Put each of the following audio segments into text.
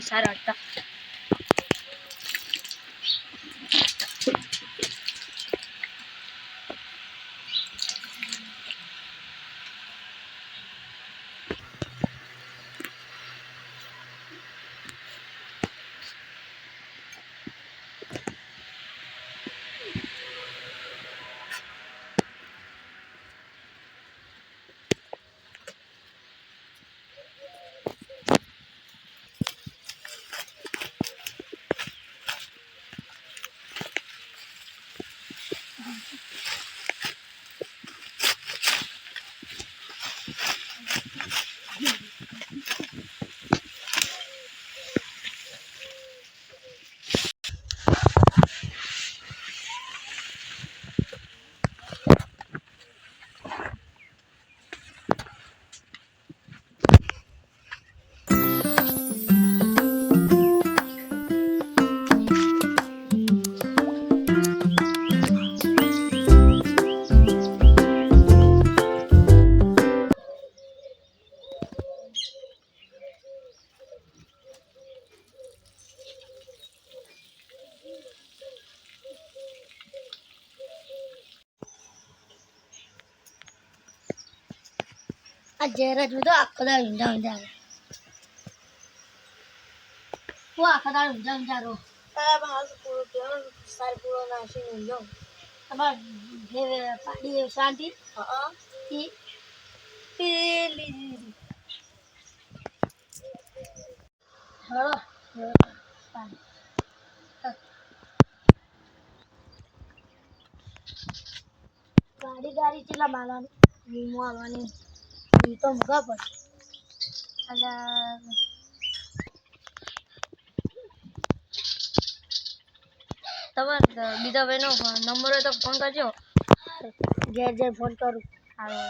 સારા હતા. આ જેરજ બધો આખો દાડો ઊંધા ઊંધા હું આખો દાડો ઊંધા ઊંધા રહો પૂરો કેવો સાર પૂરો નાખીને ઊંધો તમારે પાડી શાંતિ પેલી હળો ગાડી ચેલા મારવાની વીમો આવવાની તો મૂકા પડે અને તમારે બીજા ભાઈનો નંબર હોય તો ફોન કરજો. ઘેર ફોન કરું. હા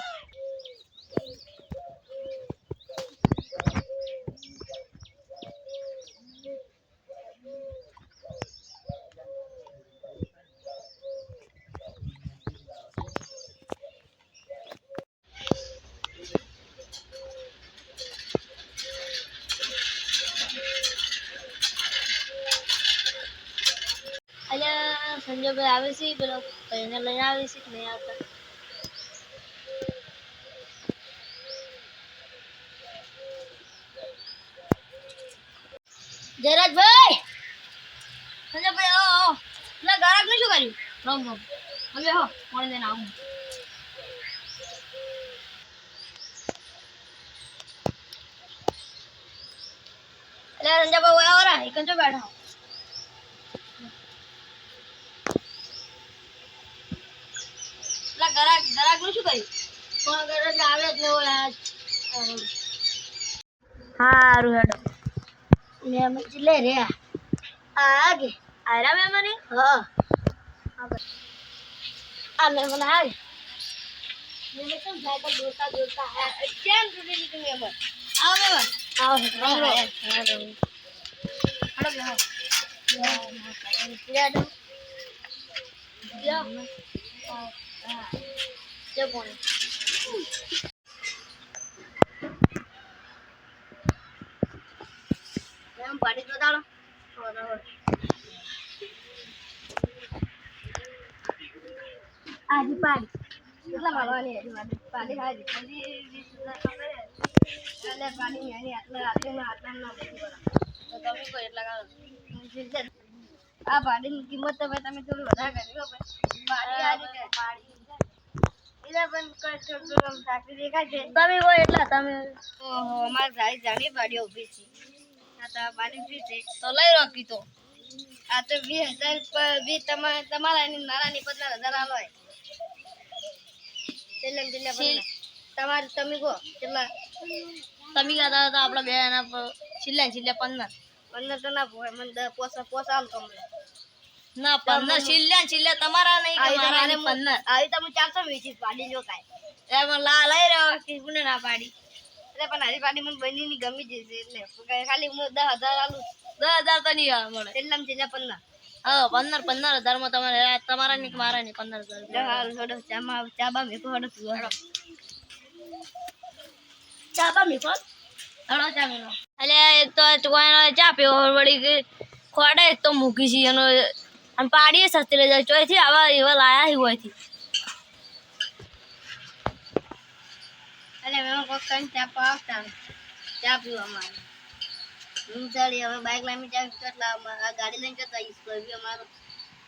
અલ્યા સંજયભાઈ આવે છે પેલો ભાઈને લઈને આવે છે કે નહીં આવતા? જયરાજભાઈ સંજયભાઈ આવો એટલે ગારાક ને શું કર્યું? રમ હવે હો કોણ લઈને આવું એટલે સંજયભાઈ આવો રા એક જ બેઠા ગરાક નું શું કર્યું? કોણ ગરાક આવે જ નહીં. હારું હેડો મેં લે રે આગે આરા મેં મને હા આ મેં મને આગે મેં તો સાયકલ દોડતા કેમ તૂટી નીકળી મેં આવો મેં આવો હેડો પાડી તો દાડો આજી પાડી કેટલા મારવાની પાડી હાજી એટલે પાડી મેની આટલા આટલા ના તો તમે કોઈ એટલા કાઢો આ પાડીની કિંમત તો ભાઈ તમે થોડી વધારે કરી લો પાડી આ રીતે પાડી એટલે પણ થોડું સાચી દેખાય છે તમે કોઈ એટલા તમે ઓહો અમારે સારી જાણી પાડીઓ ઊભી છે આ તો પાડી ફ્રી છે તો લઈ રાખી તો આ તો 20,000 તમારા નાનાની 15,000 આલો તમારે તમે કહો કેટલા તમે કહેતા હતા આપણા બે એના છેલ્લે 15 તો ના પોય મને પોસા આલ તમને ના 15 છેલ્લે તમારા નહીં કે મારા 15 આવી તમે 400 વેચી પાડી જો કાય એમાં લઈ રહ્યો કે પુને ના પાડી એટલે પણ હારી પાડી મને બનીની ગમી જશે એટલે ખાલી હું 10,000 આલું 10,000 તો નહીં મળે. એટલામાં છેલ્લા 15. હા 15,000 માં તમારા ની મારા ની 15,000. હારું છોડો ચા બા મેકો હડો પીવો. ચા બા મેકો હડો ચા મેલો. અલ્યા એક તો કોઈનો ચા પીવો વળી કે ખોડે એક તો મૂકી છે એનો આમ પાડીએ સસ્તી લઈ જાય ચોઈથી આવા એવા લાયા હી હોયથી. એટલે મેં કોક કઈ ચા પાવતા ચા પીવા મારે હું ચાલી હવે બાઈક લાવી ચા કેટલા આ ગાડી લઈને જતા આવીશ કોઈ અમારો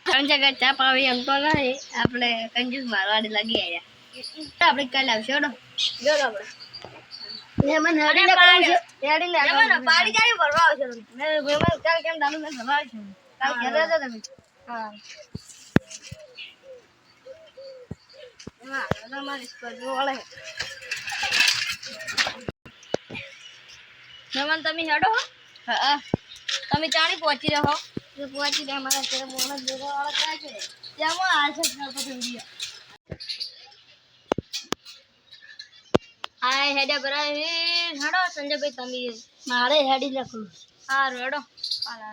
ત્રણ જગ્યા ચા પાવી એમ તો નહીં આપણે કંજૂસ મારવાડી લાગી આવ્યા આપણે કાલે આવશે હડો જો આપણે મહેમાન હડીને પાડી જાય ભરવા આવશે મેં મહેમાન કાલ કેમ દારૂ ને ભરવા આવશે કાલ ઘરે હતા તમે હા હા અમારી સ્કૂલ વાળા મહેમાન તમે હેડો હા તમે ચાણી પહોંચી રહ્યો જો પહોંચી ગયા મારા ઘરે બોનસ ભેગા વાળા ક્યાં છે જેમાં હાલ છે પછી હાય હેડે બરાબર હેડો સંજયભાઈ તમે મારે હેડી લખું હારું હેડો હાલ